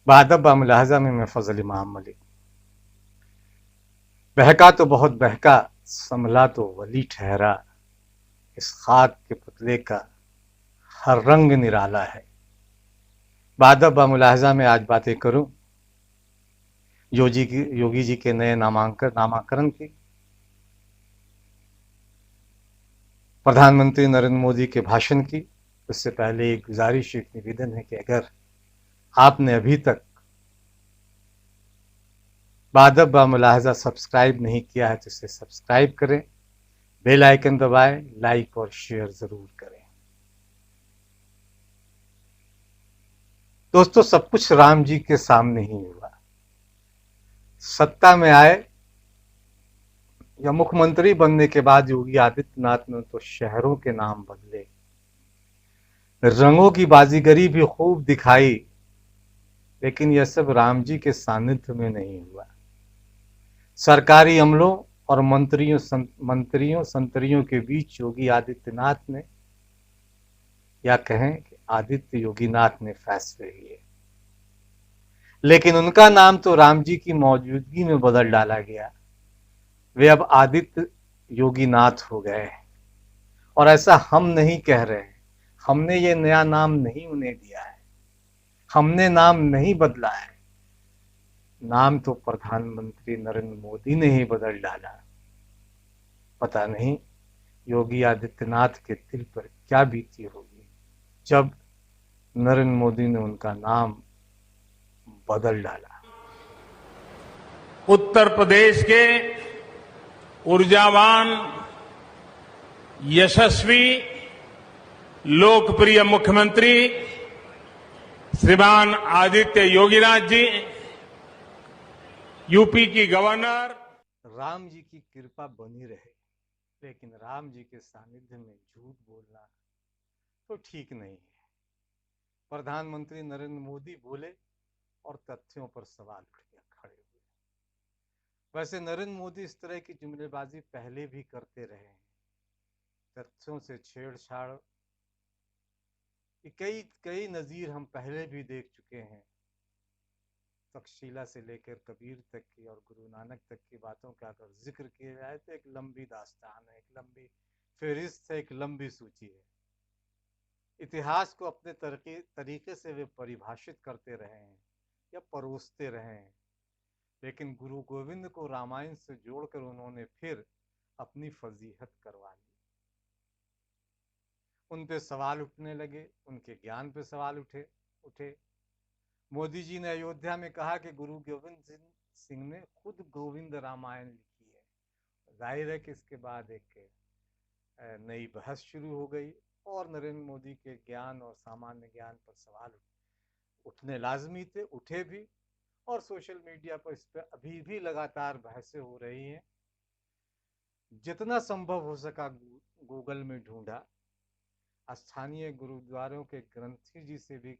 बादब बामुलाहजा में मैं फजल इमाम मलिक। बहका तो बहुत बहका, संभला तो वली ठहरा, इस खाक के पुतले का हर रंग निराला है। बादब बामुलाहजा में आज बातें करूं योगी जी के नए नामांकन की, प्रधानमंत्री नरेंद्र मोदी के भाषण की। उससे पहले एक गुजारिश, एक निवेदन है कि अगर आपने अभी तक बादब बामुलाहजा सब्सक्राइब नहीं किया है तो इसे सब्सक्राइब करें, बेल आइकन दबाएं, लाइक और शेयर जरूर करें। दोस्तों, सब कुछ राम जी के सामने ही हुआ। सत्ता में आए या मुख्यमंत्री बनने के बाद योगी आदित्यनाथ ने तो शहरों के नाम बदले, रंगों की बाजीगरी भी खूब दिखाई, लेकिन यह सब राम जी के सानिध्य में नहीं हुआ। सरकारी अमलों और मंत्रियों संतरियों के बीच योगी आदित्यनाथ ने, या कहें कि आदित्य योगीनाथ ने फैसले लिए, लेकिन उनका नाम तो राम जी की मौजूदगी में बदल डाला गया। वे अब आदित्य योगीनाथ हो गए। और ऐसा हम नहीं कह रहे हैं, हमने ये नया नाम नहीं उन्हें दिया है, हमने नाम नहीं बदला है, नाम तो प्रधानमंत्री नरेंद्र मोदी ने ही बदल डाला। पता नहीं योगी आदित्यनाथ के दिल पर क्या बीती होगी जब नरेंद्र मोदी ने उनका नाम बदल डाला। उत्तर प्रदेश के ऊर्जावान, यशस्वी, लोकप्रिय मुख्यमंत्री श्रीमान आदित्य योगीनाथ जी, यूपी की गवर्नर। राम जी की कृपा बनी रहे, लेकिन राम जी के सानिध्य में झूठ बोलना तो ठीक नहीं है। प्रधानमंत्री नरेंद्र मोदी बोले और तथ्यों पर सवाल खड़े हुए। वैसे नरेंद्र मोदी इस तरह की जुमलेबाजी पहले भी करते रहे हैं। तथ्यों से छेड़छाड़ कई नजीर हम पहले भी देख चुके हैं। तक्षशिला से लेकर कबीर तक की और गुरु नानक तक की बातों का अगर जिक्र किया जाए तो एक लंबी दास्तान है, एक लंबी फेहरिस्त है, एक लंबी सूची है। इतिहास को अपने तरीके से वे परिभाषित करते रहे हैं या परोसते रहे हैं, लेकिन गुरु गोविंद को रामायण से जोड़कर उन्होंने फिर अपनी फजीहत करवा ली। उन पे सवाल उठने लगे, उनके ज्ञान पे सवाल उठे। मोदी जी ने अयोध्या में कहा कि गुरु गोविंद सिंह ने खुद गोविंद रामायण लिखी है। जाहिर है कि इसके बाद एक नई बहस शुरू हो गई और नरेंद्र मोदी के ज्ञान और सामान्य ज्ञान पर सवाल उठने लाजमी थे, उठे भी। और सोशल मीडिया पर इस पर अभी भी लगातार बहसें हो रही हैं। जितना संभव हो सका गूगल में ढूंढा, स्थानीय गुरुद्वारों के ग्रंथी जी से भी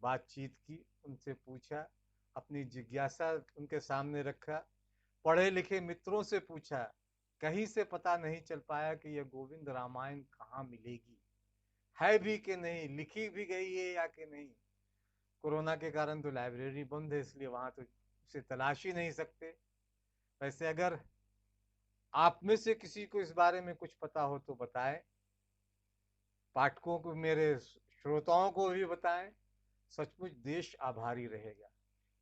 बातचीत की, उनसे पूछा, अपनी जिज्ञासा उनके सामने रखा, पढ़े लिखे मित्रों से पूछा। कहीं से पता नहीं चल पाया कि यह गोविंद रामायण कहाँ मिलेगी, है भी कि नहीं, लिखी भी गई है या कि नहीं। कोरोना के कारण तो लाइब्रेरी बंद है, इसलिए वहां तो उसे तलाश ही नहीं सकते। वैसे अगर आप में से किसी को इस बारे में कुछ पता हो तो बताएं, पाठकों को, मेरे श्रोताओं को भी बताएं। सचमुच देश आभारी रहेगा,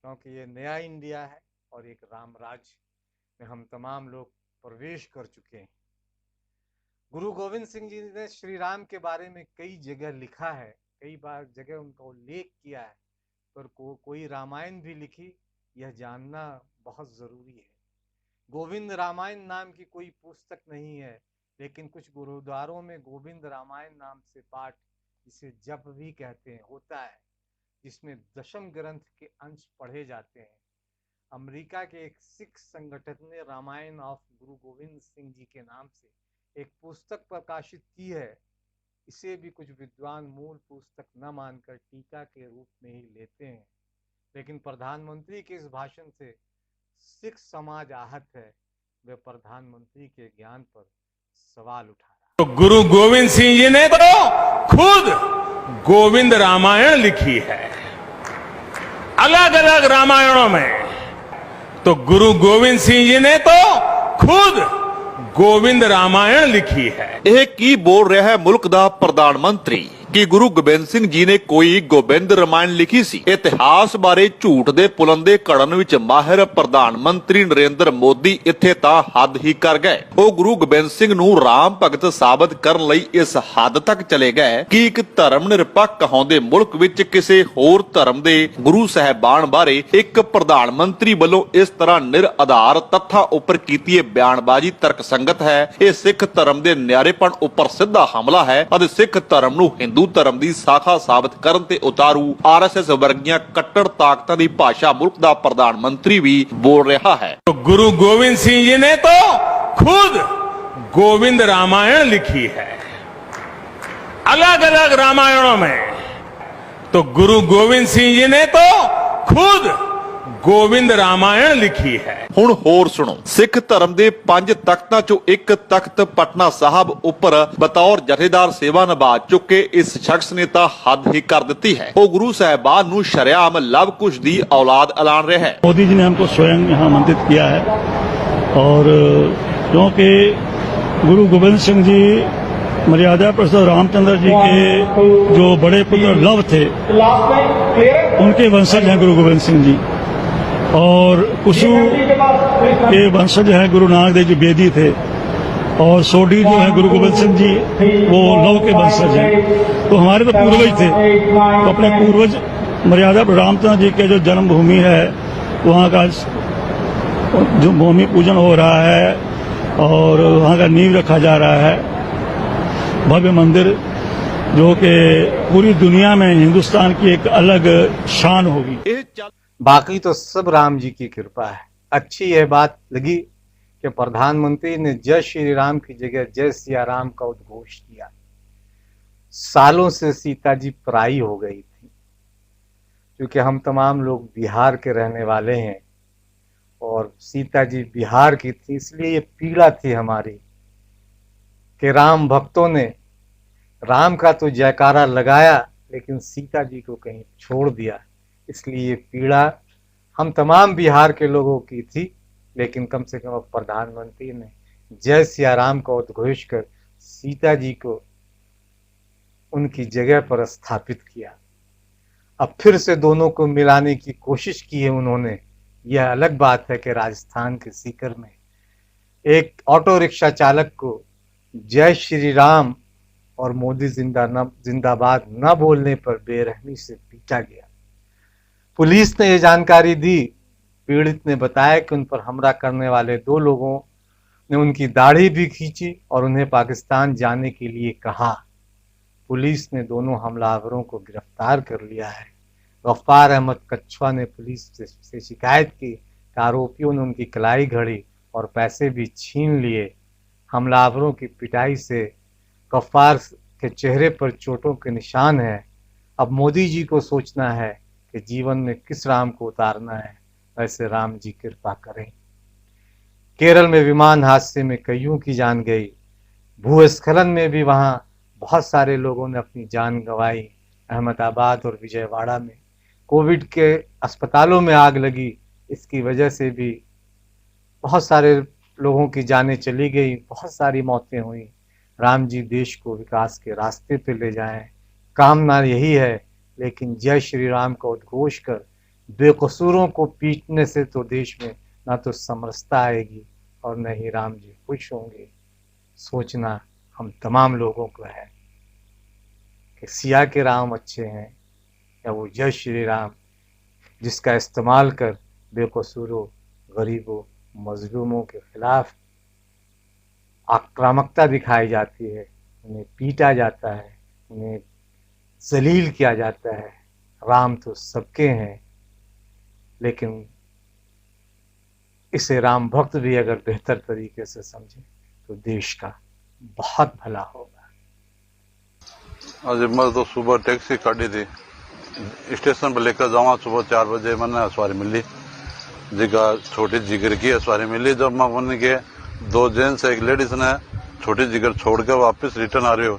क्योंकि ये नया इंडिया है और एक राम राज्य में हम तमाम लोग प्रवेश कर चुके हैं। गुरु गोविंद सिंह जी ने श्री राम के बारे में कई जगह लिखा है, कई बार जगह उनका उल्लेख किया है, पर कोई रामायण भी लिखी, यह जानना बहुत जरूरी है। गोविंद रामायण नाम की कोई पुस्तक नहीं है, लेकिन कुछ गुरुद्वारों में गोविंद रामायण नाम से पाठ, जिसे जप भी कहते हैं, होता है, जिसमें दशम ग्रंथ के अंश पढ़े जाते हैं। अमेरिका के एक सिख संगठन ने रामायण ऑफ गुरु गोविंद सिंह जी के नाम से एक पुस्तक प्रकाशित की है। इसे भी कुछ विद्वान मूल पुस्तक न मानकर टीका के रूप में ही लेते हैं, लेकिन प्रधानमंत्री के इस भाषण से सिख समाज आहत है। वे प्रधानमंत्री के ज्ञान पर सवाल उठा रहा है। तो गुरु गोविंद सिंह जी ने तो खुद गोविंद रामायण लिखी है। अलग अलग रामायणों में, तो गुरु गोविंद सिंह जी ने तो खुद गोविंद रामायण लिखी है। ਇਹ ਕੀ ਬੋਲ ਰਿਹਾ ਹੈ ਮੁਲਕ ਦਾ ਪ੍ਰਧਾਨ ਮੰਤਰੀ ਕਿ ਗੁਰੂ ਗੋਬਿੰਦ ਸਿੰਘ ਜੀ ਨੇ ਕੋਈ ਗੋਬਿੰਦ ਰਾਮਾਇਣ ਲਿਖੀ ਸੀ। ਇਤਿਹਾਸ ਬਾਰੇ ਝੂਠ ਦੇ ਪੁਲੰਦੇ ਘੜਨ ਵਿੱਚ ਮਾਹਿਰ ਪ੍ਰਧਾਨ ਮੰਤਰੀ ਨਰਿੰਦਰ ਮੋਦੀ ਇੱਥੇ ਤਾਂ ਹੱਦ ਹੀ ਕਰ ਗਏ। ਉਹ ਗੁਰੂ ਗੋਬਿੰਦ ਸਿੰਘ ਨੂੰ ਰਾਮ ਭਗਤ ਸਾਬਤ ਕਰਨ ਲਈ ਇਸ ਹੱਦ ਤੱਕ ਚਲੇ ਗਏ ਕਿ ਇੱਕ ਧਰਮ ਨਿਰਪੱਖ ਕਹਾਉਂਦੇ ਮੁਲਕ ਵਿੱਚ ਕਿਸੇ ਹੋਰ ਧਰਮ ਦੇ ਗੁਰੂ ਸਾਹਿਬਾਨ ਬਾਰੇ ਇੱਕ ਪ੍ਰਧਾਨ ਮੰਤਰੀ ਵੱਲੋਂ ਇਸ ਤਰ੍ਹਾਂ ਨਿਰ ਆਧਾਰ ਤੱਥਾਂ ਉੱਪਰ ਕੀਤੀ ਬਿਆਨਬਾਜ਼ੀ ਤਰਕਸੰਗਤ ਹੈ। ਇਹ ਸਿੱਖ ਧਰਮ ਦੇ ਨਿਆਰੇਪਣ ਉੱਪਰ ਸਿੱਧਾ ਹਮਲਾ ਹੈ ਅਤੇ ਸਿੱਖ ਧਰਮ ਨੂੰ ਹਿੰਦੂ ਧਰਮ ਦੀ ਸਾਖਾ ਸਾਬਤ ਕਰਨ ਤੇ ਉਤਾਰੂ ਆਰਐਸਐਸ ਵਰਗੀਆਂ ਕੱਟੜ ਤਾਕਤਾਂ ਦੀ ਭਾਸ਼ਾ ਮੁਲਕ ਦਾ ਪ੍ਰਧਾਨ ਮੰਤਰੀ ਵੀ ਬੋਲ ਰਿਹਾ ਹੈ। तो गुरु गोविंद सिंह जी ने तो खुद गोविंद रामायण लिखी है। अलग अलग रामायणों में, तो गुरु गोविंद सिंह जी ने तो खुद गोविंद रामायण लिखी है। ਹੁਣ ਹੋਰ ਸੁਣੋ, ਸਿੱਖ ਧਰਮ ਦੇ 5 ਤਖਤਾਂ ਚੋਂ ਇੱਕ ਤਖਤ ਪਟਨਾ ਸਾਹਿਬ ਉੱਪਰ ਬਤੌਰ ਜਥੇਦਾਰ ਸੇਵਾ ਨਿਭਾ ਚੁੱਕੇ ਇਸ ਸ਼ਖਸ ਨੇ ਤਾਂ ਹੱਦ ਹੀ ਕਰ ਦਿੱਤੀ ਹੈ। ਉਹ ਗੁਰੂ ਸਾਹਿਬਾਨ ਨੂੰ ਸ਼ਰੇਆਮ ਲਵ ਕੁਸ਼ ਦੀ औलाद ਐਲਾਨ ਰਿਹਾ ਹੈ। मोदी जी ने हमको स्वयं यहाँ आमंत्रित किया है और क्योंकि गुरु गोविंद सिंह जी मर्यादा पुरुषोत्तम रामचंद्र जी के जो बड़े पुत्र लव थे उनके वंशज हैं गुरु गोविंद सिंह जी, और कुशु के वंशज हैं गुरु नानक देव जी बेदी थे, और सोडी जो है गुरु गोविंद सिंह जी वो लव के वंशज हैं। तो हमारे तो पूर्वज थे, तो अपने पूर्वज मर्यादा रामचंद्र जी के जो जन्मभूमि है वहाँ का जो भूमि पूजन हो रहा है और वहाँ का नींव रखा जा रहा है, भव्य मंदिर जो कि पूरी दुनिया में हिंदुस्तान की एक अलग शान होगी। बाकी तो सब राम जी की कृपा है। अच्छी यह बात लगी कि प्रधानमंत्री ने जय श्री राम की जगह जय सिया राम का उद्घोष किया। सालों से सीता जी पराई हो गई थी, क्योंकि हम तमाम लोग बिहार के रहने वाले हैं और सीता जी बिहार की थी, इसलिए ये पीड़ा थी हमारी कि राम भक्तों ने राम का तो जयकारा लगाया लेकिन सीता जी को कहीं छोड़ दिया। इसलिए ये पीड़ा हम तमाम बिहार के लोगों की थी, लेकिन कम से कम अब प्रधानमंत्री ने जय सिया राम का उद्घोष कर सीता जी को उनकी जगह पर स्थापित किया। अब फिर से दोनों को मिलाने की कोशिश की है उन्होंने। यह अलग बात है कि राजस्थान के सीकर में एक ऑटो रिक्शा चालक को जय श्री राम और मोदी जिंदाबाद न बोलने पर बेरहमी से पीटा गया। पुलिस ने यह जानकारी दी। पीड़ित ने बताया कि उन पर हमला करने वाले 2 लोगों ने उनकी दाढ़ी भी खींची और उन्हें पाकिस्तान जाने के लिए कहा। पुलिस ने दोनों हमलावरों को गिरफ्तार कर लिया है। गफ्फार अहमद कच्छवा ने पुलिस से शिकायत की कि आरोपियों ने उनकी कलाई घड़ी और पैसे भी छीन लिए। हमलावरों की पिटाई से गफ्फार के चेहरे पर चोटों के निशान हैं। अब मोदी जी को सोचना है कि जीवन में किस राम को उतारना है, वैसे राम जी कृपा करें। केरल में विमान हादसे में कईयों की जान गई। भूस्खलन में भी वहाँ बहुत सारे लोगों ने अपनी जान गंवाई। अहमदाबाद और विजयवाड़ा में कोविड के अस्पतालों में आग लगी। इसकी वजह से भी बहुत सारे लोगों की जानें चली गई, बहुत सारी मौतें हुई। राम जी देश को विकास के रास्ते पे ले जाएं, कामना यही है। लेकिन जय श्री राम का उद्घोष कर बेकसूरों को पीटने से तो देश में ना तो समरसता आएगी और न ही राम जी खुश होंगे। सोचना हम तमाम लोगों को है कि सिया के राम अच्छे हैं या वो जय श्री राम जिसका इस्तेमाल कर बेकसूरों, गरीबों, मजलूमों के खिलाफ आक्रामकता दिखाई जाती है, उन्हें पीटा जाता है, उन्हें जलील किया जाता है। राम तो सबके हैं, लेकिन इसे राम भक्त भी अगर बेहतर तरीके से समझे तो देश का बहुत भला होगा। आज मैं तो सुबह टैक्सी काटी थी, स्टेशन पर लेकर जाऊँ। सुबह 4 बजे मैंने सवारी मिली, जगह छोटी जिगर की सवारी मिली। जब मैं मन के 2 जेंट्स एक लेडीज ने छोटी जिगर छोड़ के वापस रिटर्न आ रही हो,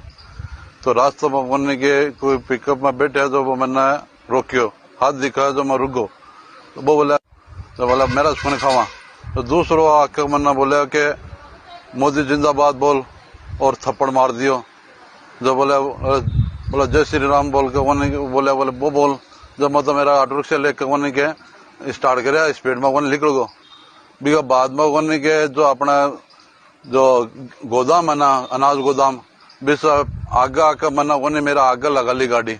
तो रास्ते में मन के कोई पिकअप में बैठे जो वो मैंने रोकियो, हाथ दिखाया जो मैं रुको। तो वो बोला मेरा सुन खावा। तो दूसरो आके मन्ना बोला कि मोदी जिंदाबाद बोल और थप्पड़ मार दियो। जो बोला जय श्री राम बोल के बोले वो बोल। जब मतलब मेरा ऑटो रिक्शा लेके वन के स्टार्ट करे स्पीड में वन निकल गो। बिका बाद में वन के जो अपना जो गोदाम है ना अनाज गोदाम बिस आगे आके मना वन मेरा आगे लगा ली गाड़ी।